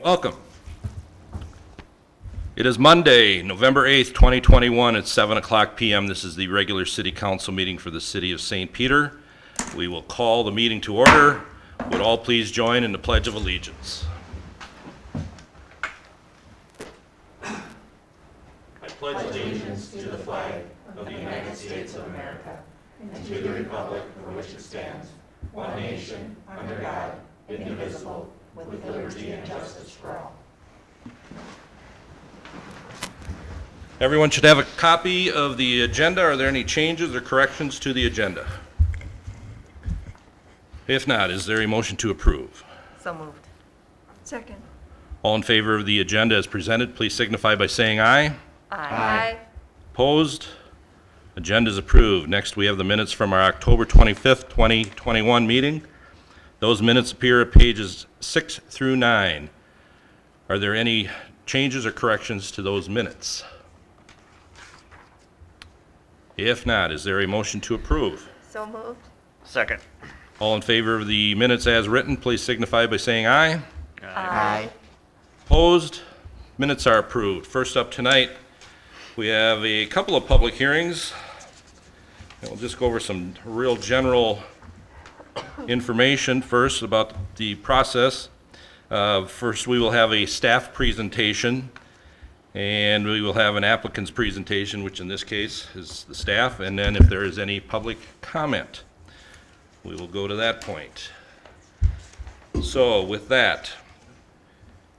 Welcome. It is Monday, November 8th, 2021 at 7 o'clock p.m. This is the regular city council meeting for the city of St. Peter. We will call the meeting to order. Would all please join in the Pledge of Allegiance? I pledge allegiance to the flag of the United States of America and to the republic for which it stands, one nation, under God, indivisible, with liberty and justice for all. Everyone should have a copy of the agenda. Are there any changes or corrections to the agenda? If not, is there a motion to approve? So moved. Second. All in favor of the agenda as presented, please signify by saying aye. Aye. Opposed? Agenda is approved. Next, we have the minutes from our October 25th, 2021 meeting. Those minutes appear at pages 6 through 9. Are there any changes or corrections to those minutes? If not, is there a motion to approve? So moved. Second. All in favor of the minutes as written, please signify by saying aye. Aye. Opposed? Minutes are approved. First up tonight, we have a couple of public hearings. And we'll just go over some real general information first about the process. First, we will have a staff presentation, and we will have an applicant's presentation, which in this case is the staff, and then if there is any public comment, we will go to that point. So with that,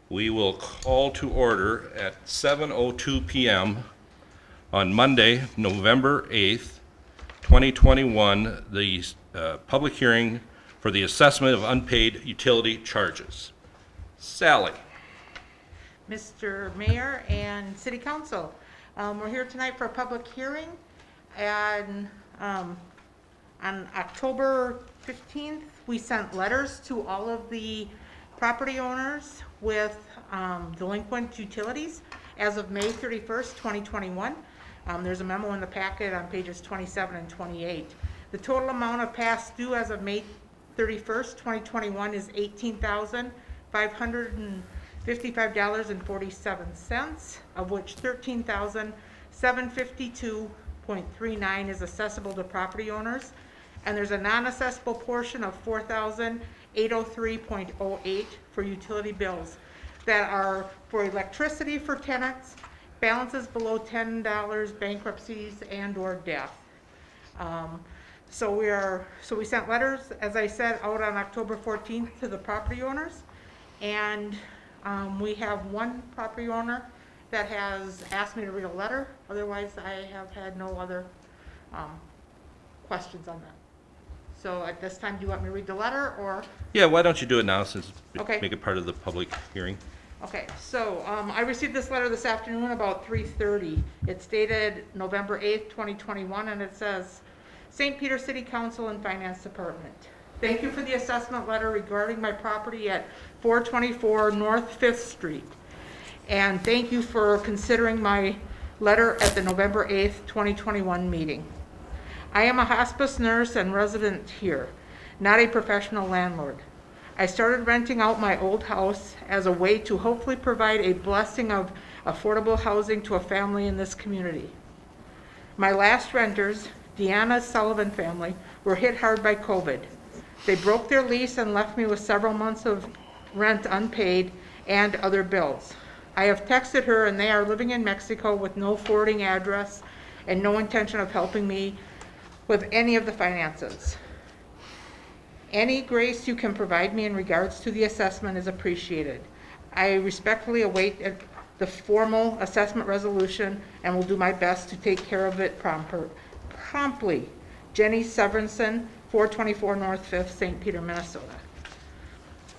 we will call to order at 7:02 p.m. on Monday, November 8th, 2021, the public hearing for the assessment of unpaid utility charges. Sally. Mr. Mayor and City Council, we're here tonight for a public hearing, and on October 15th, we sent letters to all of the property owners with delinquent utilities as of May 31st, 2021. There's a memo in the packet on pages 27 and 28. The total amount of past due as of May 31st, 2021 is $18,555.47, of which $13,752.39 is accessible to property owners, and there's a non-assessable portion of $4,803.08 for utility bills that are for electricity for tenants, balances below $10, bankruptcies, and/or death. So we sent letters, as I said, out on October 14th to the property owners, and we have one property owner that has asked me to read a letter. Otherwise, I have had no other questions on that. So at this time, do you want me to read the letter, or? Yeah, why don't you do it now, since Okay. make it part of the public hearing. Okay, so I received this letter this afternoon about 3:30. It's dated November 8th, 2021, and it says, St. Peter City Council and Finance Department. Thank you for the assessment letter regarding my property at 424 North 5th Street. And thank you for considering my letter at the November 8th, 2021 meeting. I am a hospice nurse and resident here, not a professional landlord. I started renting out my old house as a way to hopefully provide a blessing of affordable housing to a family in this community. My last renters, Deanna Sullivan family, were hit hard by COVID. They broke their lease and left me with several months of rent unpaid and other bills. I have texted her, and they are living in Mexico with no forwarding address and no intention of helping me with any of the finances. Any grace you can provide me in regards to the assessment is appreciated. I respectfully await the formal assessment resolution and will do my best to take care of it promptly. Jenny Severinson, 424 North 5th, St. Peter, Minnesota.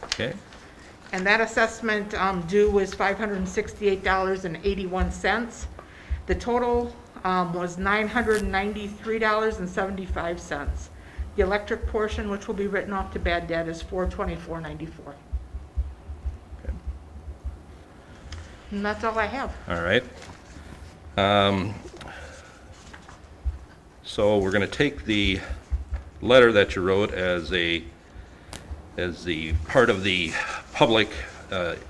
Okay. And that assessment due was $568.81. The total was $993.75. The electric portion, which will be written off to bad debt, is $424.94. Okay. And that's all I have. All right. So we're going to take the letter that you wrote as the part of the public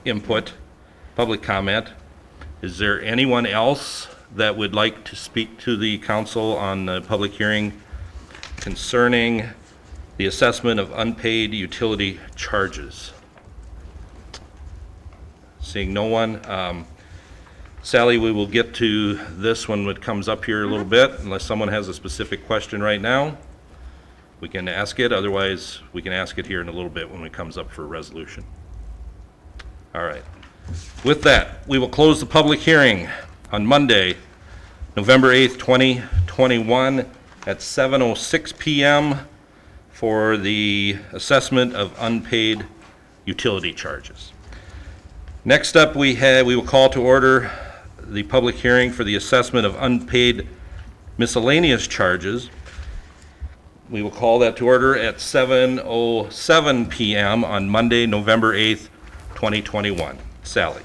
input, public comment. Is there anyone else that would like to speak to the council on the public hearing concerning the assessment of unpaid utility charges? Seeing no one, Sally, we will get to this when it comes up here a little bit, unless someone has a specific question right now. We can ask it, otherwise we can ask it here in a little bit when it comes up for a resolution. All right. With that, we will close the public hearing on Monday, November 8th, 2021 at 7:06 p.m. for the assessment of unpaid utility charges. Next up, we will call to order the public hearing for the assessment of unpaid miscellaneous charges. We will call that to order at 7:07 p.m. on Monday, November 8th, 2021. Sally.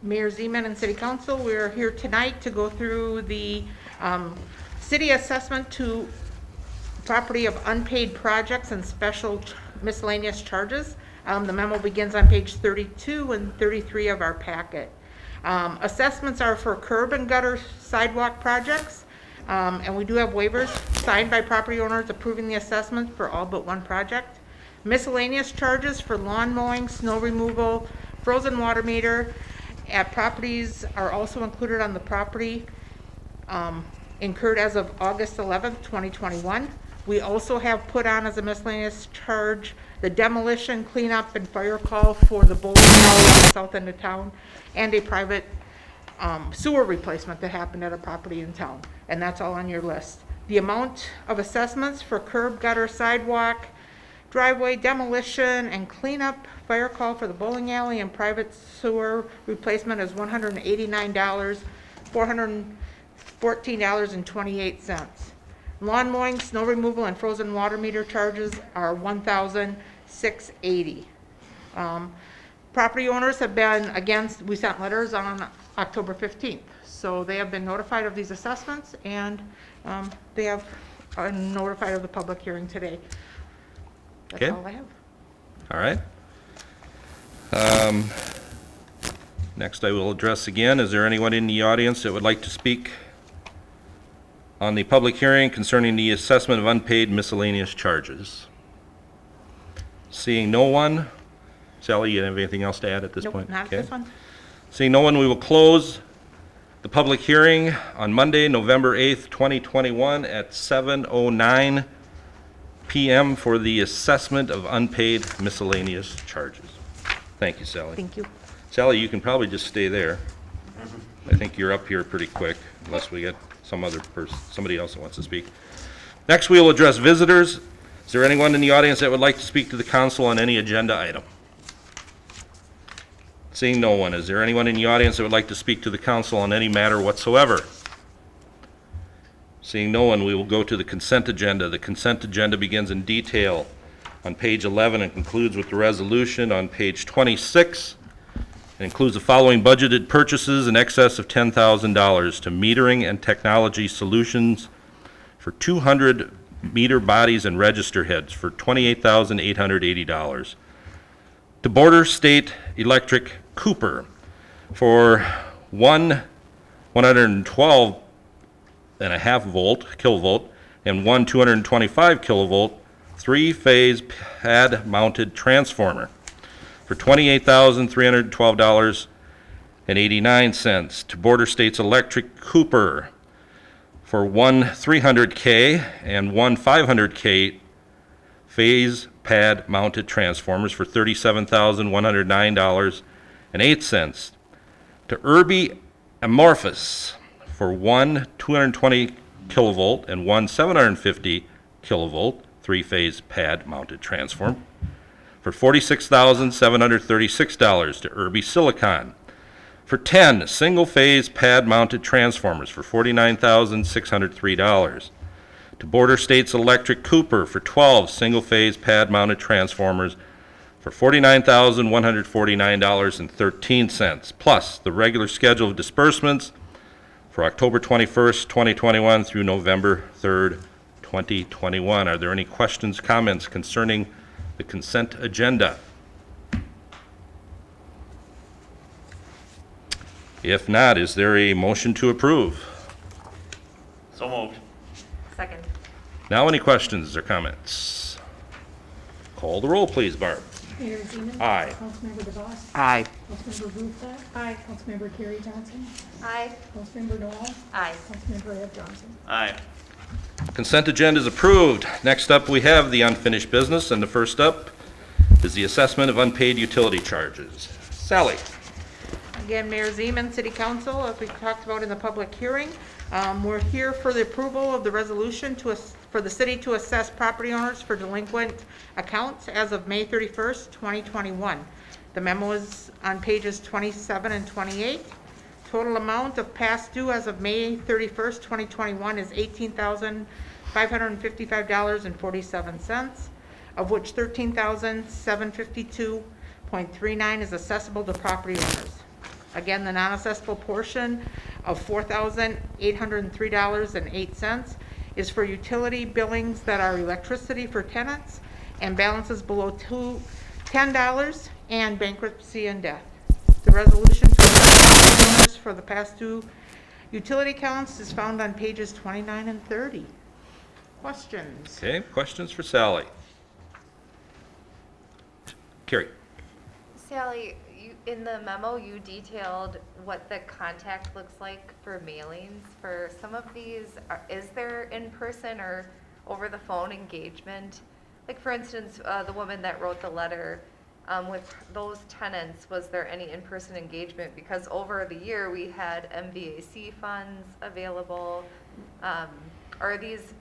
Mayor Zeman and City Council, we're here tonight to go through the city assessment to property of unpaid projects and special miscellaneous charges. The memo begins on page 32 and 33 of our packet. Assessments are for curb and gutter sidewalk projects, and we do have waivers signed by property owners approving the assessment for all but one project. Miscellaneous charges for lawn mowing, snow removal, frozen water meter at properties are also included on the property incurred as of August 11th, 2021. We also have put on as a miscellaneous charge the demolition, cleanup, and fire call for the bowling alley on the south end of town, and a private sewer replacement that happened at a property in town, and that's all on your list. The amount of assessments for curb, gutter, sidewalk, driveway demolition, and cleanup, fire call for the bowling alley, and private sewer replacement is $189, $414.28. Lawn mowing, snow removal, and frozen water meter charges are $1,680. Property owners have been, again, we sent letters on October 15th, so they have been notified of these assessments, and they have notified of the public hearing today. That's Okay. all I have. All right. Next, I will address again, is there anyone in the audience that would like to speak on the public hearing concerning the assessment of unpaid miscellaneous charges? Seeing no one, Sally, you have anything else to add at this Nope, point? not Okay. this one. Seeing no one, we will close the public hearing on Monday, November 8th, 2021 at 7:09 p.m. for the assessment of unpaid miscellaneous charges. Thank you, Sally. Thank you. Sally, you can probably just stay there. I think you're up here pretty quick, unless we get some other person, somebody else that wants to speak. Next, we will address visitors. Is there anyone in the audience that would like to speak to the council on any agenda item? Seeing no one, is there anyone in the audience that would like to speak to the council on any matter whatsoever? Seeing no one, we will go to the consent agenda. The consent agenda begins in detail on page 11 and concludes with the resolution on page 26. It includes the following budgeted purchases in excess of $10,000 to metering and technology solutions for 200 meter bodies and register heads for $28,880. To Border State Electric Cooper for one 112.5 kilovolt and one 225 kilovolt three-phase pad-mounted transformer for $28,312.89. To Border States Electric Cooper for one 300K and one 500K phase pad-mounted transformers for $37,109.08. To Irby Amorphous for one 220 kilovolt and one 750 kilovolt three-phase pad-mounted transformer for $46,736. To Irby Silicon for 10 single-phase pad-mounted transformers for $49,603. To Border States Electric Cooper for 12 single-phase pad-mounted transformers for $49,149.13, plus the regular schedule of disbursements for October 21st, 2021 through November 3rd, 2021. Are there any questions, comments concerning the consent agenda? If not, is there a motion to approve? So moved. Second. Now, any questions or comments? Call the roll, please, Barb. Mayor Zeman. Aye. Councilmember DeVos. Aye. Councilmember Rutha. Aye. Councilmember Carrie Johnson. Aye. Councilmember Noel. Aye. Councilmember Ed Johnson. Aye. Consent agenda is approved. Next up, we have the unfinished business, and the first up is the assessment of unpaid utility charges. Sally? Again, Mayor Zeman, City Council, as we talked about in the public hearing, we're here for the approval of the resolution for the city to assess property owners for delinquent accounts as of May 31st, 2021. The memo is on pages 27 and 28. Total amount of past due as of May 31st, 2021 is $18,555.47, of which $13,752.39 is accessible to property owners. Again, the non-assessable portion of $4,803.08 is for utility billings that are electricity for tenants and balances below $10 and bankruptcy and death. The resolution to assess owners for the past due utility accounts is found on pages 29 and 30. Questions? Okay, questions for Sally? Carrie? Sally, in the memo, you detailed what the contact looks like for mailings. For some of these, is there in-person or over-the-phone engagement? Like, for instance, the woman that wrote the letter, with those tenants, was there any in-person engagement? Because over the year, we had MVAC funds available. Are these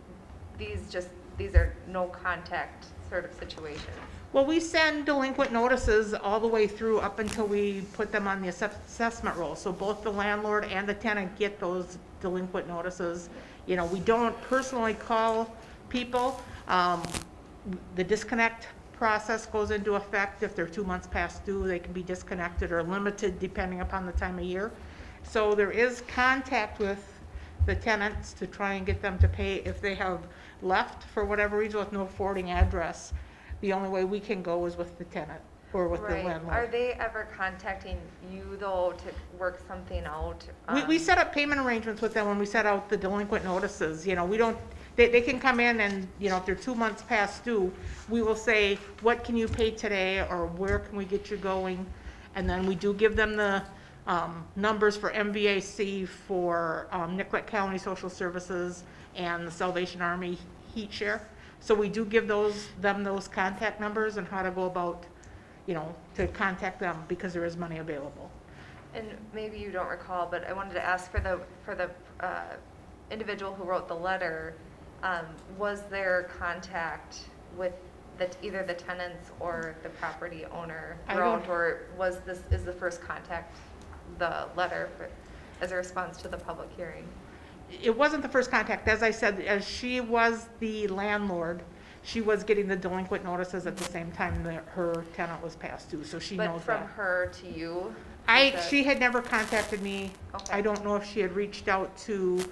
are no contact sort of situations? Well, we send delinquent notices all the way through up until we put them on the assessment roll. So both the landlord and the tenant get those delinquent notices. You know, we don't personally call people. The disconnect process goes into effect. If they're 2 months past due, they can be disconnected or limited depending upon the time of year. So there is contact with the tenants to try and get them to pay if they have left for whatever reason with no forwarding address. The only way we can go is with the tenant or with the landlord. Are they ever contacting you though to work something out? We set up payment arrangements with them when we set out the delinquent notices. You know, we don't, they can come in and, you know, if they're 2 months past due, we will say, what can you pay today or where can we get you going? And then we do give them the numbers for MVAC, for Nicollet County Social Services and the Salvation Army heat share. So we do give them those contact numbers and how to go about, you know, to contact them because there is money available. And maybe you don't recall, but I wanted to ask for the individual who wrote the letter, was there contact with either the tenants or the property owner throughout, or is the first contact the letter as a response to the public hearing? It wasn't the first contact. As I said, as she was the landlord, she was getting the delinquent notices at the same time that her tenant was past due, so she knows But from that. her to you? She had never contacted me. Okay. I don't know if she had reached out to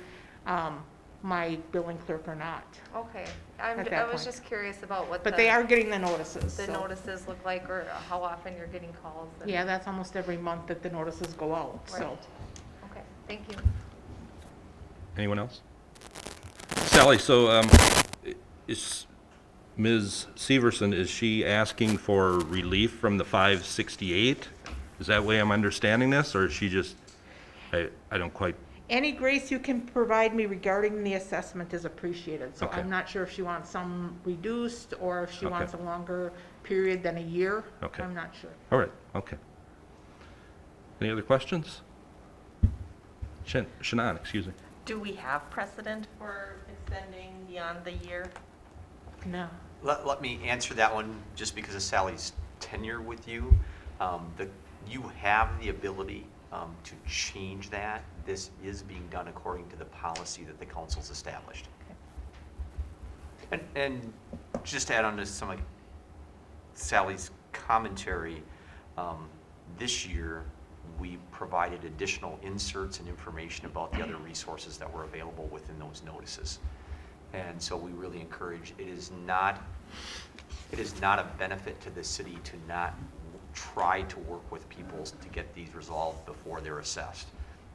my billing clerk or not. Okay, At I that was point. just curious about what But they are getting the notices. the so. notices look like, or how often you're getting calls. And- Yeah, that's almost every month that the notices go out, Right. so. Okay, thank you. Anyone else? Sally, so is Ms. Severson, is she asking for relief from the 568? Is that the way I'm understanding this, or is she just, I don't quite, Any grace you can provide me regarding the assessment is appreciated. So Okay. I'm not sure if she wants some reduced or if she Okay. wants a longer period than a year. Okay. I'm not sure. all right, okay. Any other questions? Shannon, excuse me. Do we have precedent for extending beyond the year? No. Let me answer that one just because of Sally's tenure with you. You have the ability to change that. This is being done according to the policy that the council's established. And just to add on to some of Sally's commentary, this year we provided additional inserts and information about the other resources that were available within those notices. And so we really encourage, it is not a benefit to the city to not try to work with people to get these resolved before they're assessed.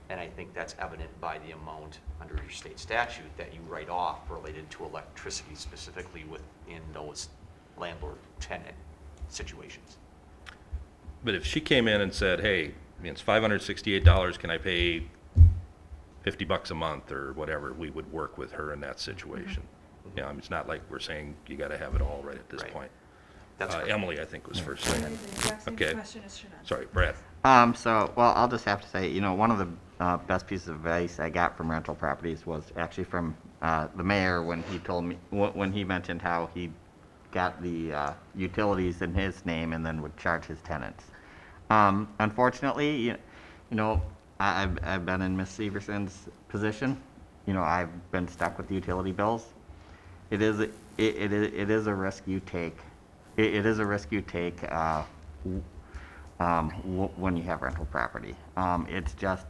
And I think that's evident by the amount under your state statute that you write off related to electricity, specifically within those landlord-tenant situations. But if she came in and said, hey, I mean, it's $568, can I pay $50 a month or whatever, we would work with her in that situation. Yeah, I mean, it's not like we're saying you gotta have it all right at this Right. point. That's correct. Emily, I think, was first saying. The exact same Okay. question as Shannon. Sorry, Brad. Well, I'll just have to say, one of the best pieces of advice I got from rental properties was actually from the mayor when he told me, when he mentioned how he got the utilities in his name and then would charge his tenants. Unfortunately, I've been in Ms. Severson's position. I've been stuck with the utility bills. It is a risk you take. It is a risk you take when you have rental property. It's just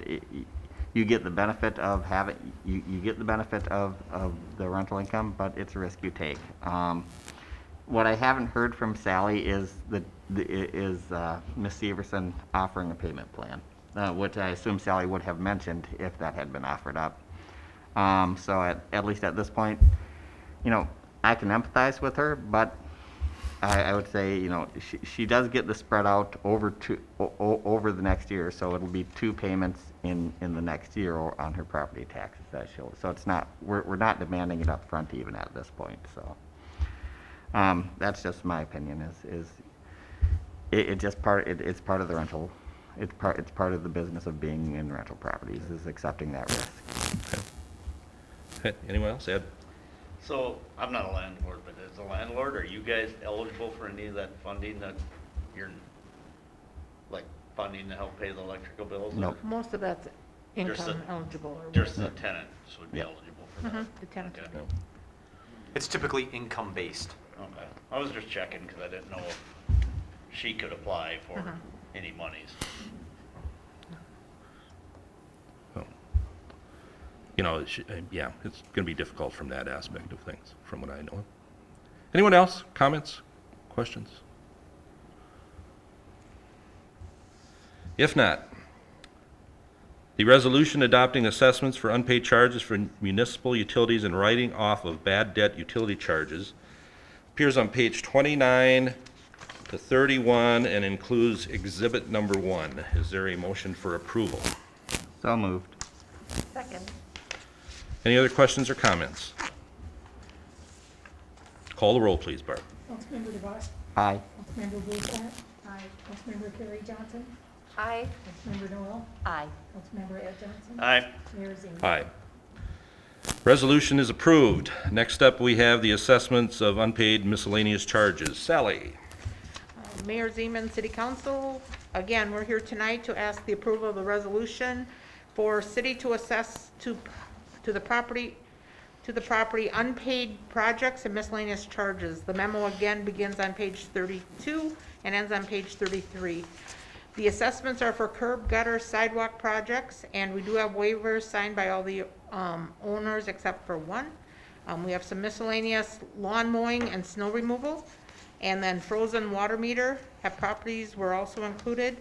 you get the benefit of having you get the benefit of the rental income, but it's a risk you take. What I haven't heard from Sally is Ms. Severson offering a payment plan, which I assume Sally would have mentioned if that had been offered up. So at least at this point, I can empathize with her, but I would say, she does get the spread out over the next year, so it'll be 2 payments in the next year on her property taxes that she'll, so it's not, we're not demanding it up front even at this point, so. That's just my opinion, it's part of the rental, it's part of the business of being in rental properties, is accepting that risk. Okay, anyone else? Ed? So, I'm not a landlord, but as a landlord, are you guys eligible for any of that funding that you're, like, funding to help pay the electrical bills? Nope. Most of that's Just income the- eligible or Just the whatever. tenants would be Yep. eligible for that? The tenants Okay. would No. It's typically income-based. Okay, I was just checking, because I didn't know if she could apply for any monies. Yeah, it's gonna be difficult from that aspect of things, from what I know. Anyone else? Comments? Questions? If not, the resolution adopting assessments for unpaid charges for municipal utilities and writing off of bad debt utility charges appears on page 29 to 31 and includes exhibit number 1. Is there a motion for approval? So moved. Second. Any other questions or comments? Call the roll, please, Barb. Councilmember DeVos. Aye. Councilmember Bluestat. Aye. Councilmember Carrie Johnson. Aye. Councilmember Noel. Aye. Councilmember Ed Johnson. Aye. Mayor Zine. Aye. Resolution is approved. Next up, we have the assessments of unpaid miscellaneous charges. Sally? Mayor Zeman, City Council, again, we're here tonight to ask the approval of the resolution for city to assess to the property unpaid projects and miscellaneous charges. The memo again begins on page 32 and ends on page 33. The assessments are for curb, gutter, sidewalk projects, and we do have waivers signed by all the owners except for one. We have some miscellaneous lawn mowing and snow removal, and then frozen water meter properties were also included,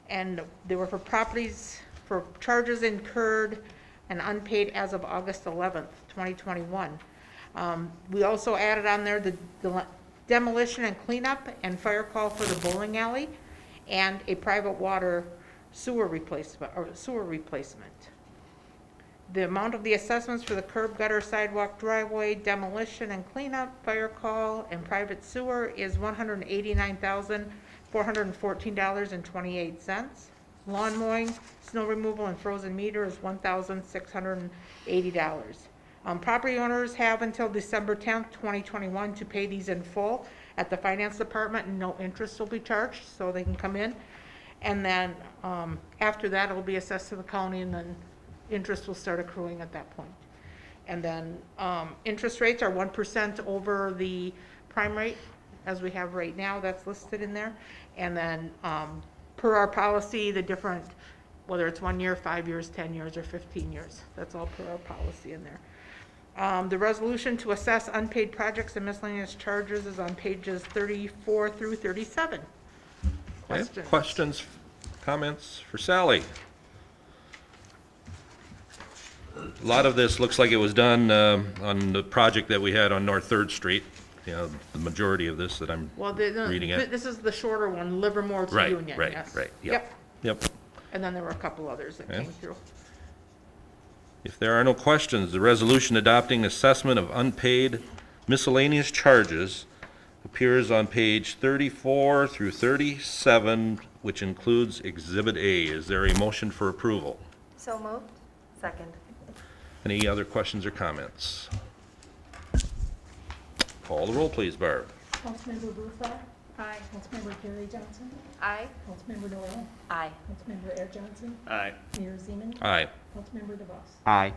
and they were for properties for charges incurred and unpaid as of August 11th, 2021. We also added on there the demolition and cleanup and fire call for the bowling alley and a private water sewer replacement. The amount of the assessments for the curb, gutter, sidewalk, driveway, demolition and cleanup, fire call, and private sewer is $189,414.28. Lawn mowing, snow removal, and frozen meter is $1,680. Property owners have until December 10th, 2021 to pay these in full at the finance department, and no interest will be charged, so they can come in. And then after that, it'll be assessed to the county, and then interest will start accruing at that point. And then interest rates are 1% over the prime rate, as we have right now, that's listed in there. And then per our policy, the different, whether it's 1 year, 5 years, 10 years, or 15 years, that's all per our policy in there. The resolution to assess unpaid projects and miscellaneous charges is on pages 34 through 37. Questions? Questions, comments for Sally? A lot of this looks like it was done on the project that we had on North Third Street. You know, the majority of this that I'm Well, reading it. this is the shorter one, Livermore to Right, Union, right, yes. right, yep. Yep. And then there were a couple others that Okay. came through. If there are no questions, the resolution adopting assessment of unpaid miscellaneous charges appears on page 34 through 37, which includes Exhibit A. Is there a motion for approval? So moved. Second. Any other questions or comments? Call the roll, please, Barb. Councilmember Bluthart. Aye. Councilmember Carrie Johnson. Aye. Councilmember Noel. Aye. Councilmember Ed Johnson. Aye. Mayor Zeman. Aye. Councilmember DeVos. Aye.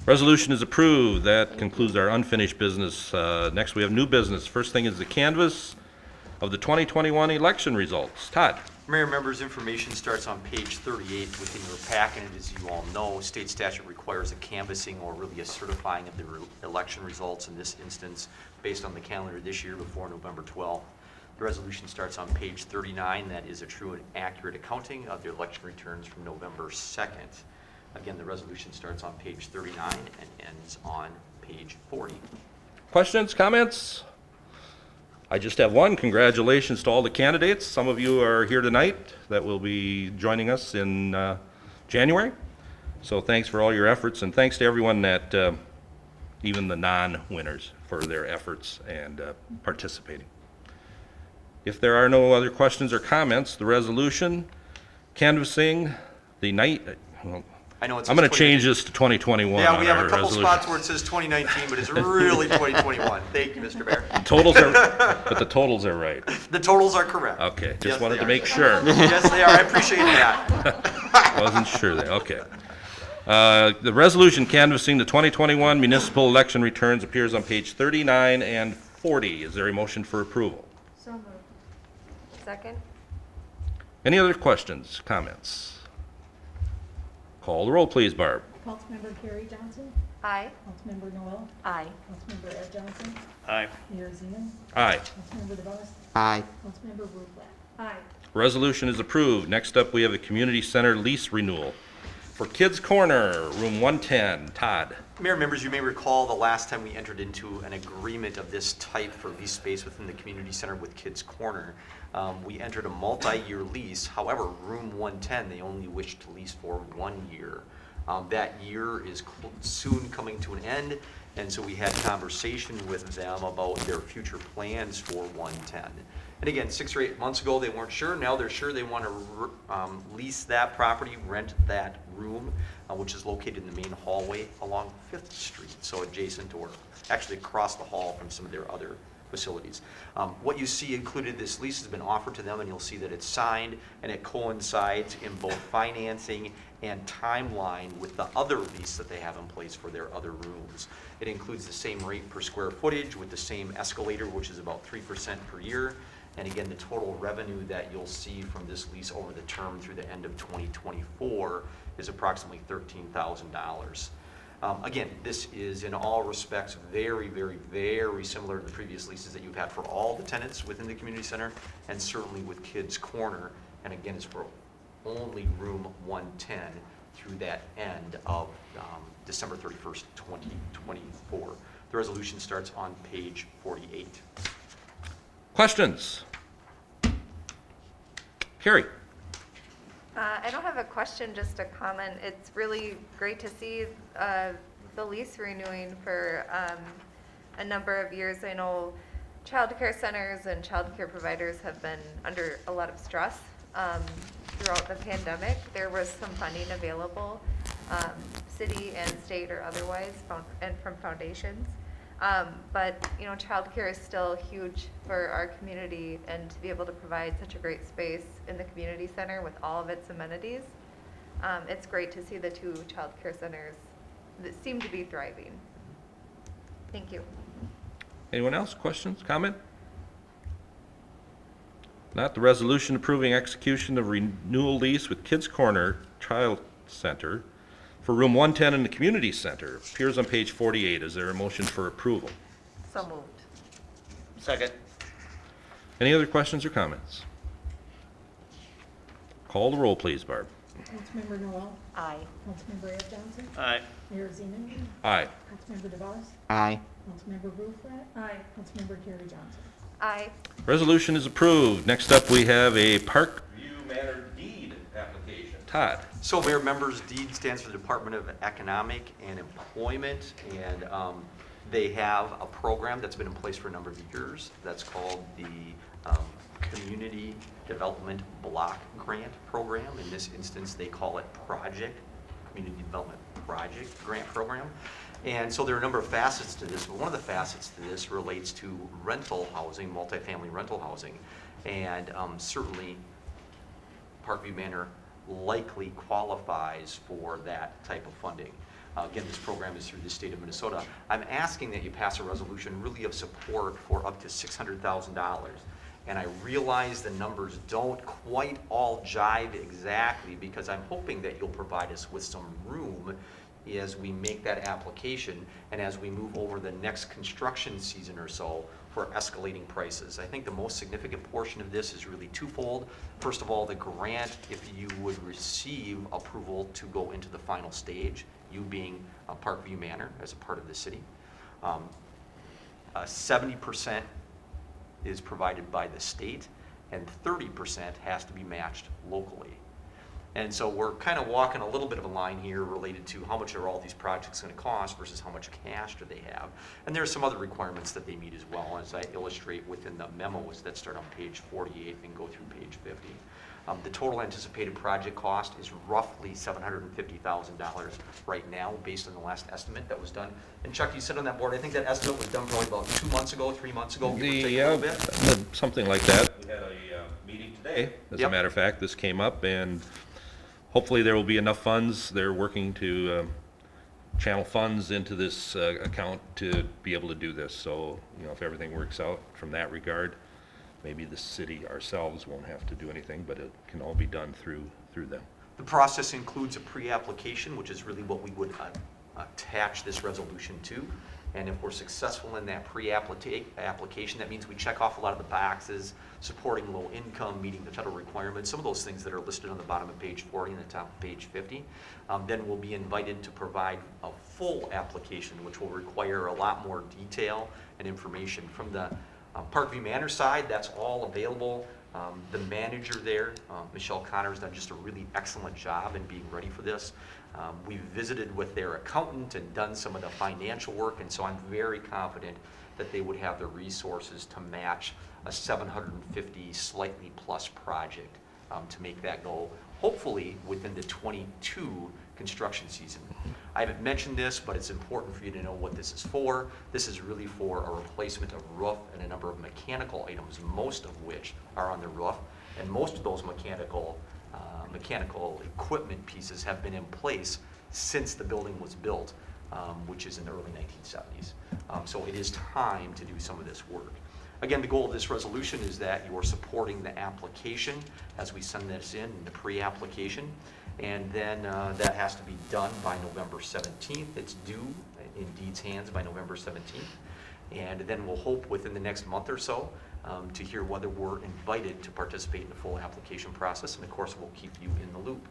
Resolution is approved. That concludes our unfinished business. Next, we have new business. First thing is the canvass of the 2021 election results. Todd? Mayor, members, information starts on page 38 within your packet. As you all know, state statute requires a canvassing or really a certifying of the election results, in this instance, based on the calendar this year before November 12th. The resolution starts on page 39. That is a true and accurate accounting of the election returns from November 2nd. Again, the resolution starts on page 39 and ends on page 40. Questions, comments? I just have one. Congratulations to all the candidates. Some of you are here tonight that will be joining us in January. So thanks for all your efforts, and thanks to everyone that, even the non-winners, for their efforts and participating. If there are no other questions or comments, the resolution canvassing the night, well, I know it I'm says going to change this to 2021. Yeah, we have on a our couple resolution. spots where it says 2019, but it's really 2021. Thank you, Mr. Mayor. Totals are, but the totals are right. The totals are correct. Okay, Yes, just wanted they to are. make sure. Yes, they are. I appreciate that. Wasn't sure there, okay. The resolution canvassing the 2021 municipal election returns appears on page 39 and 40. Is there a motion for approval? So moved. Second. Any other questions, comments? Call the roll, please, Barb. Councilmember Carrie Johnson. Aye. Councilmember Noel. Aye. Councilmember Ed Johnson. Aye. Mayor Zeman. Aye. Councilmember DeVos. Aye. Councilmember Bluthart. Aye. Resolution is approved. Next up, we have a community center lease renewal. For Kids Corner, room 110, Todd. Mayor, members, you may recall the last time we entered into an agreement of this type for lease space within the community center with Kids Corner. We entered a multi-year lease. However, room 110, they only wish to lease for 1 year. That year is soon coming to an end, and so we had conversation with them about their future plans for 110. And again, 6 or 8 months ago, they weren't sure. Now they're sure they want to lease that property, rent that room, which is located in the main hallway along 5th Street, so adjacent or actually across the hall from some of their other facilities. What you see included, this lease has been offered to them, and you'll see that it's signed, and it coincides in both financing and timeline with the other lease that they have in place for their other rooms. It includes the same rate per square footage with the same escalator, which is about 3% per year. And again, the total revenue that you'll see from this lease over the term through the end of 2024 is approximately $13,000. Again, this is in all respects very, very, very similar to the previous leases that you've had for all the tenants within the community center, and certainly with Kids Corner. And again, it's for only room 110 through that end of December 31st, 2024. The resolution starts on page 48. Questions? Carrie? I don't have a question, just a comment. It's really great to see the lease renewing for a number of years. I know childcare centers and childcare providers have been under a lot of stress throughout the pandemic. There was some funding available, city and state or otherwise, and from foundations. But, you know, childcare is still huge for our community, and to be able to provide such a great space in the community center with all of its amenities, it's great to see the 2 childcare centers that seem to be thriving. Thank you. Anyone else? Questions, comment? Not, the resolution approving execution of renewal lease with Kids Corner Child Center for room 110 in the community center appears on page 48. Is there a motion for approval? So moved. Second. Any other questions or comments? Call the roll, please, Barb. Councilmember Noel, Aye. Councilmember Ed Johnson, Aye. Mayor Zeman, Aye. Councilmember DeVos, Aye. Councilmember Rutherford. Aye. Councilmember Carrie Johnson. Aye. Resolution is approved. Next up, we have a Parkview Manor deed application. Todd? So Mayor, members, DEED stands for the Department of Economic and Employment, and they have a program that's been in place for a number of years that's called the Community Development Block Grant Program. In this instance, they call it Community Development Project Grant Program. And so there are a number of facets to this, but one of the facets to this relates to rental housing, multifamily rental housing, and certainly Parkview Manor likely qualifies for that type of funding. Again, this program is through the state of Minnesota. I'm asking that you pass a resolution really of support for up to $600,000. And I realize the numbers don't quite all jive exactly, because I'm hoping that you'll provide us with some room as we make that application and as we move over the next construction season or so for escalating prices. I think the most significant portion of this is really twofold. First of all, the grant, if you would receive approval to go into the final stage, you being Parkview Manor as a part of the city, 70% is provided by the state and 30% has to be matched locally. And so we're kind of walking a little bit of a line here related to how much are all these projects going to cost versus how much cash do they have. And there are some other requirements that they meet as well, as I illustrate within the memos that start on page 48 and go through page 50. The total anticipated project cost is roughly $750,000 right now, based on the last estimate that was done. And Chuck, you said on that board, I think that estimate was done probably about 2 months ago, 3 months ago, give or take a little bit. Something like that. We had a meeting today. As a Yep. matter of fact, this came up, and hopefully there will be enough funds. They're working to channel funds into this account to be able to do this. So, if everything works out from that regard, maybe the city ourselves won't have to do anything, but it can all be done through them. The process includes a pre-application, which is really what we would attach this resolution to. And if we're successful in that pre-application, that means we check off a lot of the boxes, supporting low income, meeting the federal requirements, some of those things that are listed on the bottom of page 40 and the top of page 50. Then we'll be invited to provide a full application, which will require a lot more detail and information. From the Parkview Manor side, that's all available. The manager there, Michelle Connor, has done just a really excellent job in being ready for this. We've visited with their accountant and done some of the financial work, and so I'm very confident that they would have the resources to match a 750 slightly plus project to make that go, hopefully within the 22 construction season. I haven't mentioned this, but it's important for you to know what this is for. This is really for a replacement of roof and a number of mechanical items, most of which are on the roof, and most of those mechanical equipment pieces have been in place since the building was built, which is in the early 1970s. So it is time to do some of this work. Again, the goal of this resolution is that you are supporting the application as we send this in the pre-application, and then that has to be done by November 17th. It's due in DEED's hands by November 17th, and then we'll hope within the next month or so to hear whether we're invited to participate in the full application process, and of course we'll keep you in the loop.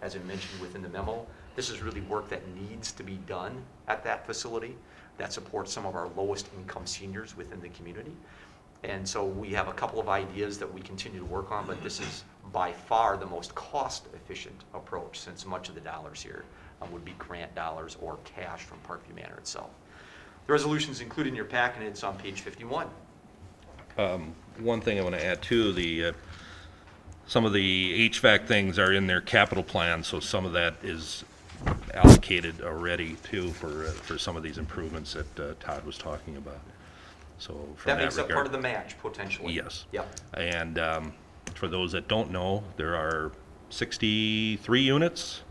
As I mentioned within the memo, this is really work that needs to be done at that facility that supports some of our lowest income seniors within the community. And so we have a couple of ideas that we continue to work on, but this is by far the most cost-efficient approach, since much of the dollars here would be grant dollars or cash from Parkview Manor itself. The resolution is included in your packet, and it's on page 51. One thing I want to add too, some of the HVAC things are in their capital plan, so some of that is allocated already too for some of these improvements that Todd was talking about. So from That makes up regard, part of the match, potentially. yes. Yep. And for those that don't know, there are 63 units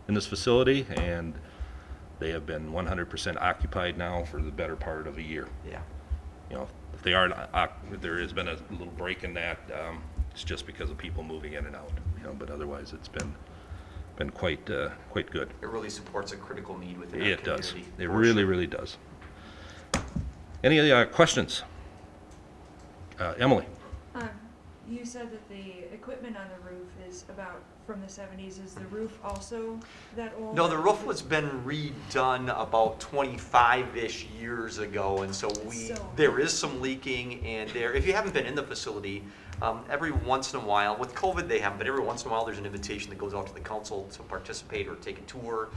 in this facility, and they have been 100% occupied now for the better part of a year. Yeah. If they are, there has been a little break in that. It's just because of people moving in and out. But otherwise, it's been quite good. It really supports a critical need within our It community. does. It for really, sure. really does. Any questions? Emily? You said that the equipment on the roof is about from the 70s. Is the roof also that old? No, the roof was been redone about 25-ish years ago, and so there is some leaking, and if you haven't been in the facility, every once in a while, with COVID they haven't, but every once in a while there's an invitation that goes out to the council to participate or take a tour,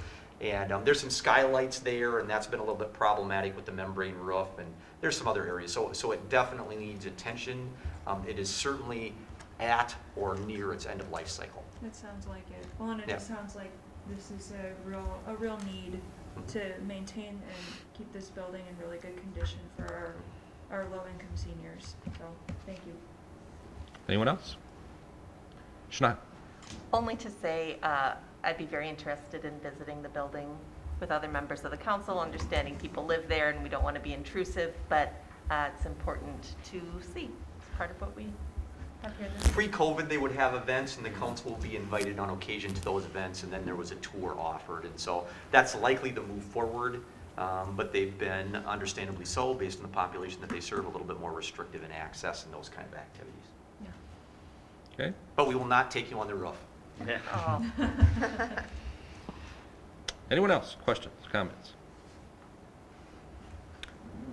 and there's some skylights there, and that's been a little bit problematic with the membrane roof, and there's some other areas, so it definitely needs attention. It is certainly at or near its end of life cycle. It sounds like it. Well, and it Yeah. just sounds like this is a real need to maintain and keep this building in really good condition for our low-income seniors. So, thank you. Anyone else? Shana? Only to say, I'd be very interested in visiting the building with other members of the council, understanding people live there and we don't want to be intrusive, but it's important to see. It's part of what we have here this week. Pre-COVID, they would have events, and the council will be invited on occasion to those events, and then there was a tour offered, and so that's likely to move forward, but they've been, understandably so, based on the population that they serve, a little bit more restrictive in access and those kind of activities. Yeah. Okay. But we will not take you on the roof. Yeah. Oh. Anyone else? Questions, comments?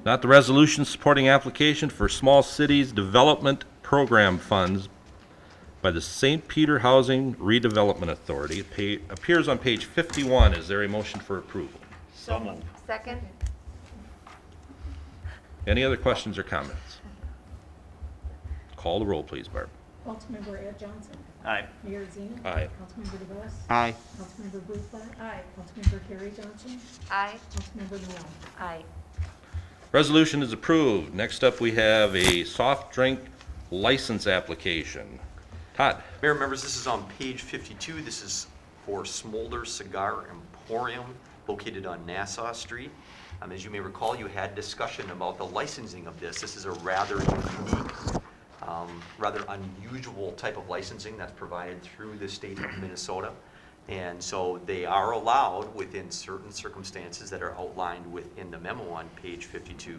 Not the resolution supporting application for small cities development program funds by the St. Peter Housing Redevelopment Authority. Appears on page 51. Is there a motion for approval? So moved. Second? Any other questions or comments? Call the roll, please, Barb. Councilmember Ed Johnson. Aye. Mayor Zena. Aye. Councilmember DeVos. Aye. Councilmember Bruflat. Aye. Councilmember Carrie Johnson. Aye. Councilmember Noel. Aye. Resolution is approved. Next up, we have a soft drink license application. Todd? Mayor, members, this is on page 52. This is for Smolder Cigar Emporium, located on Nassau Street. As you may recall, you had discussion about the licensing of this. This is a rather unique, rather unusual type of licensing that's provided through the state of Minnesota. And so they are allowed, within certain circumstances that are outlined within the memo on page 52,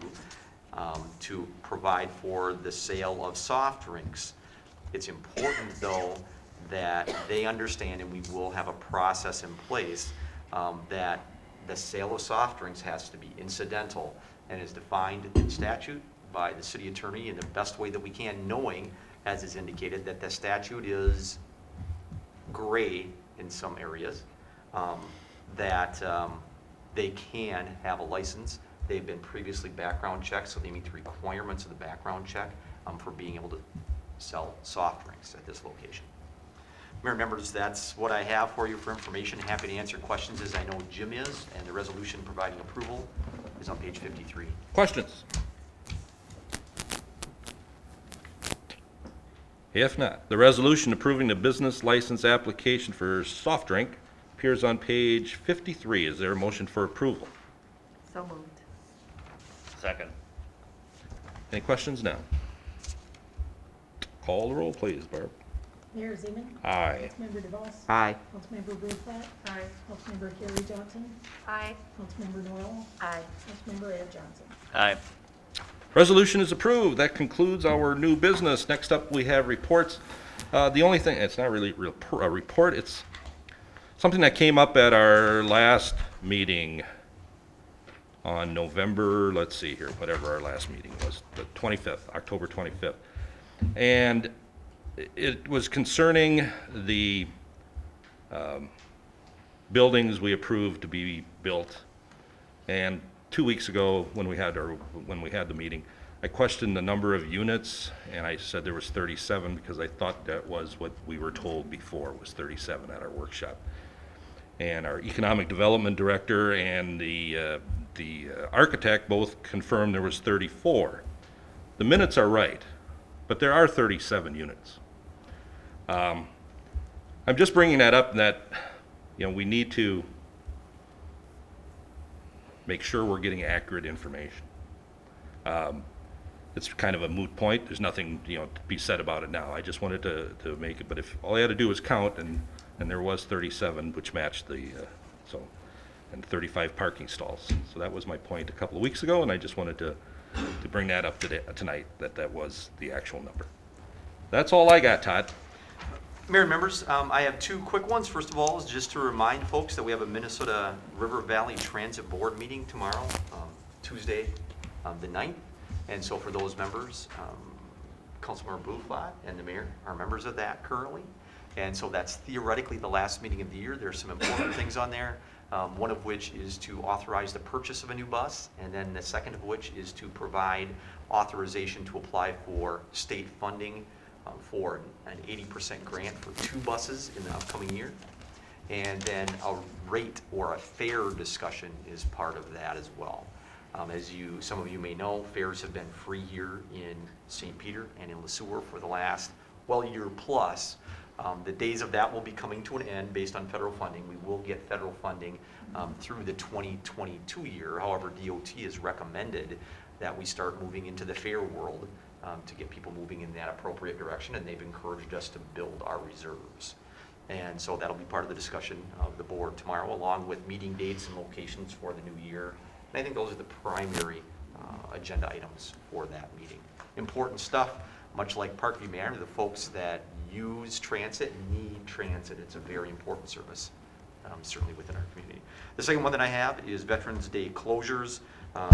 to provide for the sale of soft drinks. It's important, though, that they understand, and we will have a process in place, that the sale of soft drinks has to be incidental and is defined in statute by the city attorney in the best way that we can, knowing, as is indicated, that the statute is gray in some areas, that they can have a license. They've been previously background checked, so they meet the requirements of the background check for being able to sell soft drinks at this location. Mayor members, that's what I have for you for information. Happy to answer questions, as I know Jim is, and the resolution providing approval is on page 53. Questions? If not, the resolution approving the business license application for soft drink appears on page 53. Is there a motion for approval? So moved. Second. Any questions now? Call the roll, please, Barb. Mayor Zeman. Aye. Councilmember DeVos. Aye. Councilmember Bruflat. Aye. Councilmember Carrie Johnson. Aye. Councilmember Noel. Aye. Councilmember Ed Johnson. Aye. Resolution is approved. That concludes our new business. Next up, we have reports. The only thing, it's not really a report, it's something that came up at our last meeting on November, let's see here, whatever our last meeting was, the 25th, October 25th. And it was concerning the buildings we approved to be built. And 2 weeks ago, when we had the meeting, I questioned the number of units, and I said there was 37 because I thought that was what we were told before, was 37 at our workshop. And our economic development director and the architect both confirmed there was 34. The minutes are right, but there are 37 units. I'm just bringing that up that, we need to make sure we're getting accurate information. It's kind of a moot point. There's nothing, to be said about it now. I just wanted to make it, but if all I had to do was count, and there was 37, which matched and 35 parking stalls. So that was my point a couple of weeks ago, and I just wanted to bring that up tonight, that was the actual number. That's all I got, Todd. Mayor and members, I have two quick ones. First of all, is just to remind folks that we have a Minnesota River Valley Transit Board meeting tomorrow, Tuesday, the 9th. And so for those members, Councilmember Buflat and the mayor are members of that currently. And so that's theoretically the last meeting of the year. There's some important things on there, one of which is to authorize the purchase of a new bus, and then the second of which is to provide authorization to apply for state funding for an 80% grant for 2 buses in the upcoming year. And then a rate or a fare discussion is part of that as well. As some of you may know, fares have been free here in St. Peter and in Le Sueur for the last, year plus. The days of that will be coming to an end based on federal funding. We will get federal funding through the 2022 year. However, DOT has recommended that we start moving into the fare world to get people moving in that appropriate direction, and they've encouraged us to build our reserves. And so that'll be part of the discussion of the board tomorrow, along with meeting dates and locations for the new year. And I think those are the primary agenda items for that meeting. Important stuff, much like Parkview Manor, the folks that use transit need transit. It's a very important service, certainly within our community. The second one that I have is Veterans Day closures.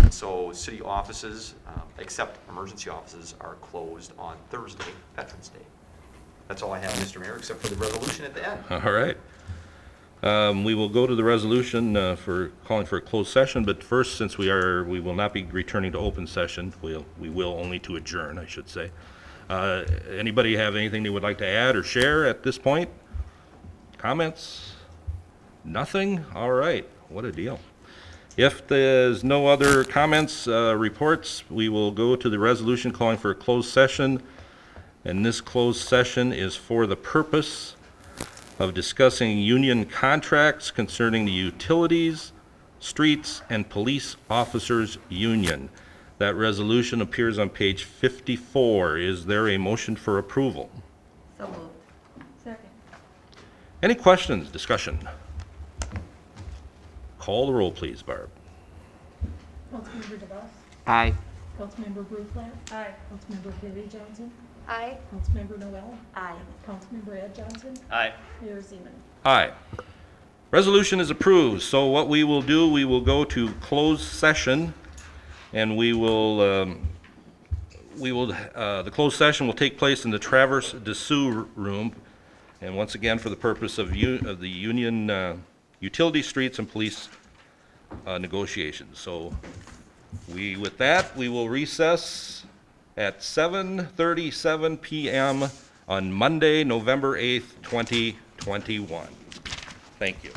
So city offices, except emergency offices, are closed on Thursday, Veterans Day. That's all I have, Mr. Mayor, except for the resolution at the end. All right. We will go to the resolution for calling for a closed session, but first, since we will not be returning to open session, we will only to adjourn, I should say. Anybody have anything they would like to add or share at this point? Comments? Nothing? All right. What a deal. If there's no other comments, reports, we will go to the resolution calling for a closed session. And this closed session is for the purpose of discussing union contracts concerning the utilities, streets, and police officers union. That resolution appears on page 54. Is there a motion for approval? So moved. Second. Any questions, discussion? Call the roll, please, Barb. Councilmember DeBuss? Aye. Councilmember Bruflat? Aye. Councilmember Perry Johnson? Aye. Councilmember Noel? Aye. Councilmember Ed Johnson? Aye. Mayor Zeman? Aye. Resolution is approved. So what we will do, we will go to closed session, and the closed session will take place in the Traverse Dessous room, and once again for the purpose of the union utility, streets, and police negotiations. So with that, we will recess at 7:37 p.m. on Monday, November 8th, 2021. Thank you.